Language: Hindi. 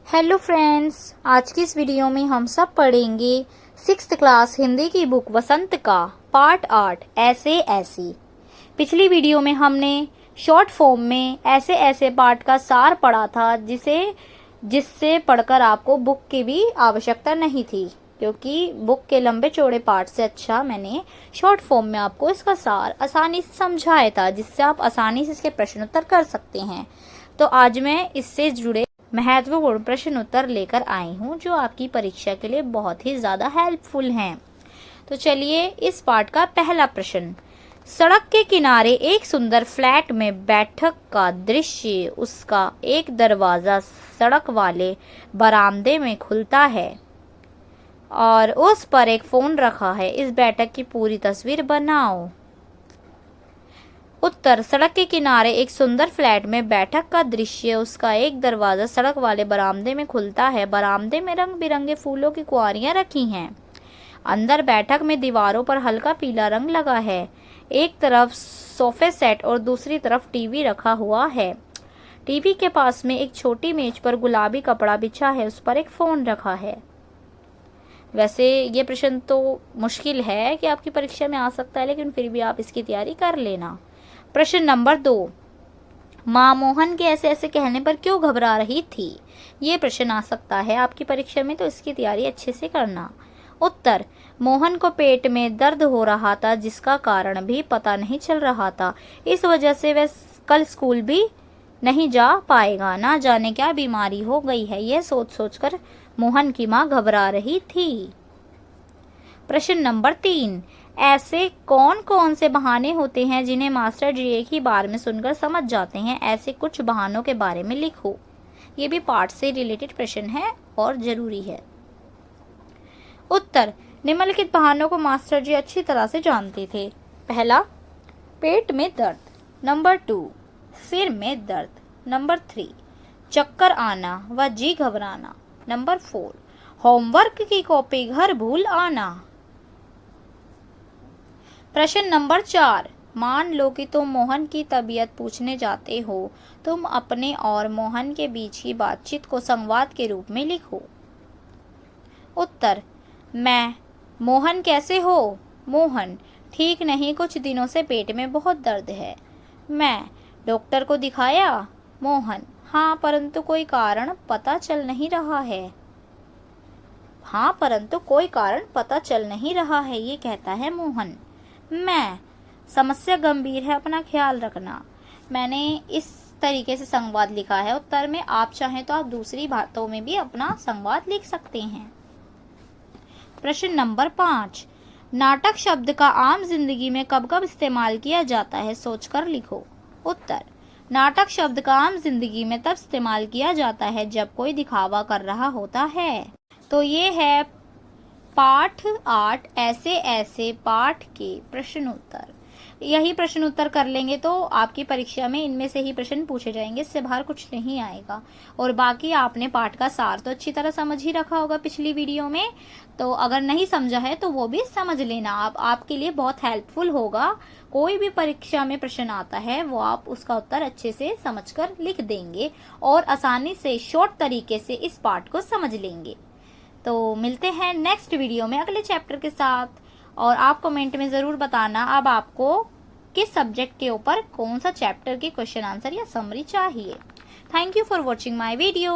हेलो फ्रेंड्स, आज की इस वीडियो में हम सब पढ़ेंगे 6th क्लास हिंदी की बुक वसंत का पार्ट 8 ऐसे ऐसी। पिछली वीडियो में हमने शॉर्ट फॉर्म में ऐसे ऐसे पार्ट का सार पढ़ा था, जिससे पढ़कर आपको बुक की भी आवश्यकता नहीं थी, क्योंकि बुक के लंबे चौड़े पार्ट से अच्छा मैंने शॉर्ट फॉर्म में आपको इसका सार आसानी से समझाया था, जिससे आप आसानी से इसके प्रश्न उत्तर कर सकते हैं। तो आज मैं इससे जुड़े महत्वपूर्ण प्रश्न उत्तर लेकर आई हूँ, जो आपकी परीक्षा के लिए बहुत ही ज़्यादा हेल्पफुल हैं। तो चलिए इस पार्ट का पहला प्रश्न। सड़क के किनारे एक सुंदर फ्लैट में बैठक का दृश्य, उसका एक दरवाज़ा सड़क वाले बरामदे में खुलता है और उस पर एक फ़ोन रखा है। इस बैठक की पूरी तस्वीर बनाओ। उत्तर, सड़क के किनारे एक सुंदर फ्लैट में बैठक का दृश्य, उसका एक दरवाजा सड़क वाले बरामदे में खुलता है। बरामदे में रंग बिरंगे फूलों की क्यारियां रखी हैं। अंदर बैठक में दीवारों पर हल्का पीला रंग लगा है। एक तरफ सोफे सेट और दूसरी तरफ टीवी रखा हुआ है। टीवी के पास में एक छोटी मेज पर गुलाबी कपड़ा बिछा है, उस पर एक फोन रखा है। वैसे ये प्रश्न तो मुश्किल है कि आपकी परीक्षा में आ सकता है, लेकिन फिर भी आप इसकी तैयारी कर लेना। प्रश्न नंबर 2, माँ मोहन के ऐसे ऐसे कहने पर क्यों घबरा रही थी? ये प्रश्न आ सकता है आपकी परीक्षा में, तो इसकी तैयारी अच्छे से करना। उत्तर, मोहन को पेट में दर्द हो रहा था, जिसका कारण भी पता नहीं चल रहा था। इस वजह से वह कल स्कूल भी नहीं जा पाएगा। ना जाने क्या बीमारी हो गई है, यह सोच सोचकर मोहन की माँ घबरा रही थी। प्रश्न नंबर 3, ऐसे कौन कौन से बहाने होते हैं जिन्हें मास्टर जी एक ही बार में सुनकर समझ जाते हैं? ऐसे कुछ बहानों के बारे में लिखो। ये भी पाठ से रिलेटेड प्रश्न है और जरूरी है। उत्तर, निम्नलिखित बहानों को मास्टर जी अच्छी तरह से जानते थे। पहला, पेट में दर्द। नंबर 2, सिर में दर्द। नंबर 3, चक्कर आना व जी घबराना। नंबर 4, होमवर्क की कॉपी घर भूल आना। प्रश्न नंबर 4, मान लो कि तुम मोहन की तबीयत पूछने जाते हो। तुम अपने और मोहन के बीच की बातचीत को संवाद के रूप में लिखो। उत्तर, मैं, मोहन कैसे हो? मोहन, ठीक नहीं, कुछ दिनों से पेट में बहुत दर्द है। मैं, डॉक्टर को दिखाया? मोहन, हाँ, परंतु कोई कारण पता चल नहीं रहा है। हाँ, परंतु कोई कारण पता चल नहीं रहा है, ये कहता है मोहन। मैं, समस्या गंभीर है, अपना ख्याल रखना। मैंने इस तरीके से संवाद लिखा है। उत्तर में आप चाहें तो आप दूसरी बातों में भी अपना संवाद लिख सकते हैं। प्रश्न नंबर 5, नाटक शब्द का आम जिंदगी में कब कब इस्तेमाल किया जाता है? सोचकर लिखो। उत्तर, नाटक शब्द का आम जिंदगी में तब इस्तेमाल किया जाता है जब कोई दिखावा कर रहा होता है। तो ये है पाठ 8 ऐसे ऐसे पाठ के प्रश्न उत्तर। यही प्रश्न उत्तर कर लेंगे तो आपकी परीक्षा में इनमें से ही प्रश्न पूछे जाएंगे, इससे बाहर कुछ नहीं आएगा। और बाकी आपने पाठ का सार तो अच्छी तरह समझ ही रखा होगा पिछली वीडियो में, तो अगर नहीं समझा है तो वो भी समझ लेना। आपके लिए बहुत हेल्पफुल होगा। कोई भी परीक्षा में प्रश्न आता है वो आप उसका उत्तर अच्छे से समझकर लिख देंगे और आसानी से शॉर्ट तरीके से इस पाठ को समझ लेंगे। तो मिलते हैं नेक्स्ट वीडियो में अगले चैप्टर के साथ, और आप कमेंट में ज़रूर बताना अब आपको किस सब्जेक्ट के ऊपर कौन सा चैप्टर के क्वेश्चन आंसर या समरी चाहिए। Thank you for watching my video.